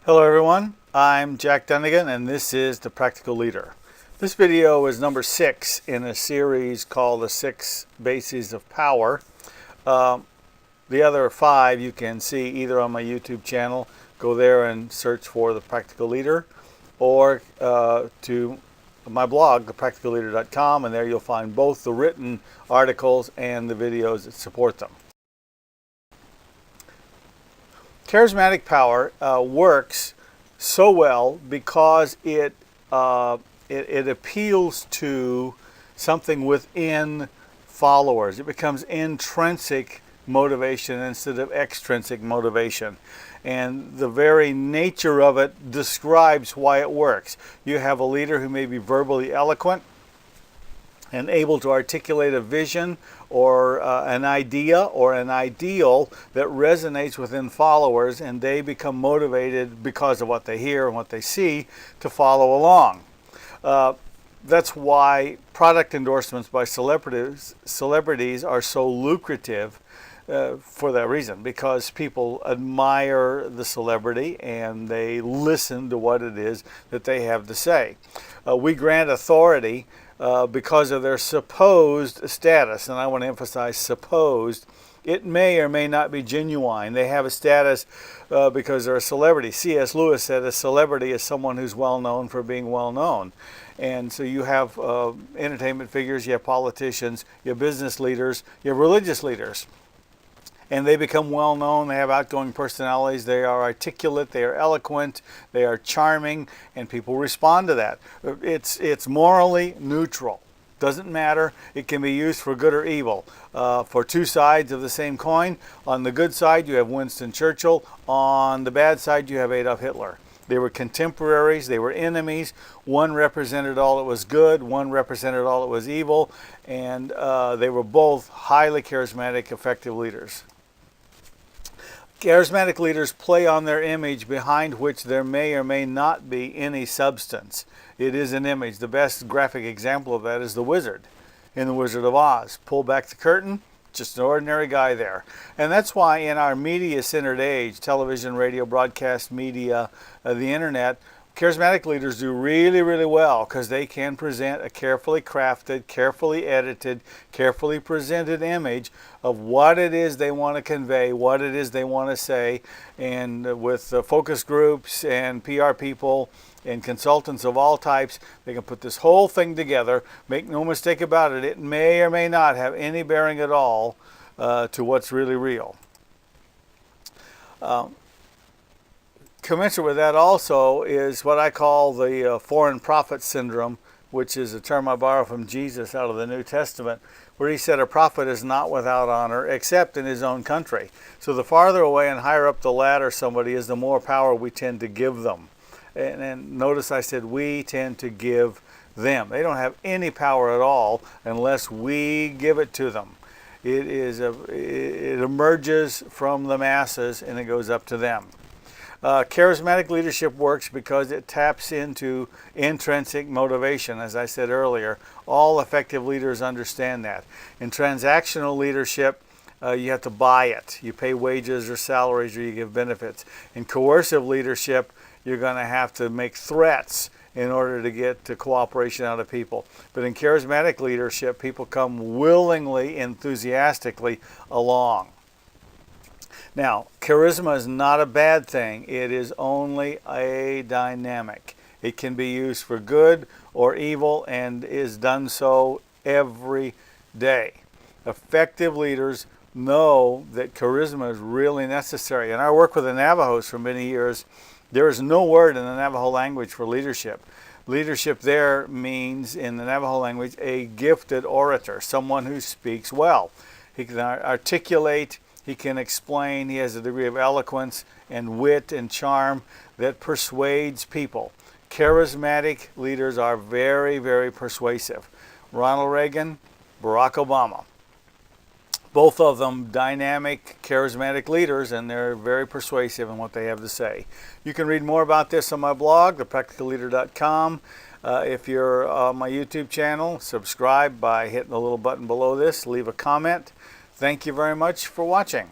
Hello everyone, I'm Jack Dunigan and this is The Practical Leader. This video is number 6 in a series called The 6 Bases of Power. The other 5 you can see either on my YouTube channel, go there and search for The Practical Leader, or to my blog, thepracticalleader.com, and there you'll find both the written articles and the videos that support them. Charismatic Power works so well because it appeals to something within followers. It becomes intrinsic motivation instead of extrinsic motivation. And the very nature of it describes why it works. You have a leader who may be verbally eloquent and able to articulate a vision or an idea or an ideal that resonates within followers, and they become motivated because of what they hear and what they see to follow along. That's why product endorsements by celebrities are so lucrative for that reason, because people admire the celebrity and they listen to what it is that they have to say. We grant authority because of their supposed status, and I want to emphasize supposed. It may or may not be genuine. They have a status because they're a celebrity. C.S. Lewis said a celebrity is someone who's well known for being well known. And so you have entertainment figures, you have politicians, you have business leaders, you have religious leaders. And they become well known, they have outgoing personalities, they are articulate, they are eloquent, they are charming, and people respond to that. It's morally neutral. Doesn't matter. It can be used for good or evil. For two sides of the same coin. On the good side you have Winston Churchill, on the bad side you have Adolf Hitler. They were contemporaries, they were enemies. One represented all that was good, one represented all that was evil, and they were both highly charismatic, effective leaders. Charismatic leaders play on their image behind which there may or may not be any substance. It is an image. The best graphic example of that is the wizard in The Wizard of Oz. Pull back the curtain, just an ordinary guy there. And that's why in our media-centered age, television, radio, broadcast media, the internet, charismatic leaders do really, really well because they can present a carefully crafted, carefully edited, carefully presented image of what it is they want to convey, what it is they want to say. And with focus groups and PR people and consultants of all types, they can put this whole thing together. Make no mistake about it, it may or may not have any bearing at all to what's really real. Commensurate with that also is what I call the foreign prophet syndrome, which is a term I borrow from Jesus out of the New Testament, where he said a prophet is not without honor except in his own country. So the farther away and higher up the ladder somebody is, the more power we tend to give them. And notice I said we tend to give them. They don't have any power at all unless we give it to them. It emerges from the masses and it goes up to them. Charismatic leadership works because it taps into intrinsic motivation, as I said earlier. All effective leaders understand that. In transactional leadership, you have to buy it. You pay wages or salaries or you give benefits. In coercive leadership, you're going to have to make threats in order to get cooperation out of people. But in charismatic leadership, people come willingly, enthusiastically along. Now, charisma is not a bad thing. It is only a dynamic. It can be used for good or evil and is done so every day. Effective leaders know that charisma is really necessary. And I work with the Navajos for many years. There is no word in the Navajo language for leadership. Leadership there means, in the Navajo language, a gifted orator, someone who speaks well. He can articulate, he can explain, he has a degree of eloquence and wit and charm that persuades people. Charismatic leaders are very, very persuasive. Ronald Reagan, Barack Obama. Both of them dynamic, charismatic leaders, and they're very persuasive in what they have to say. You can read more about this on my blog, thepracticalleader.com. If you're on my YouTube channel, subscribe by hitting the little button below this. Leave a comment. Thank you very much for watching.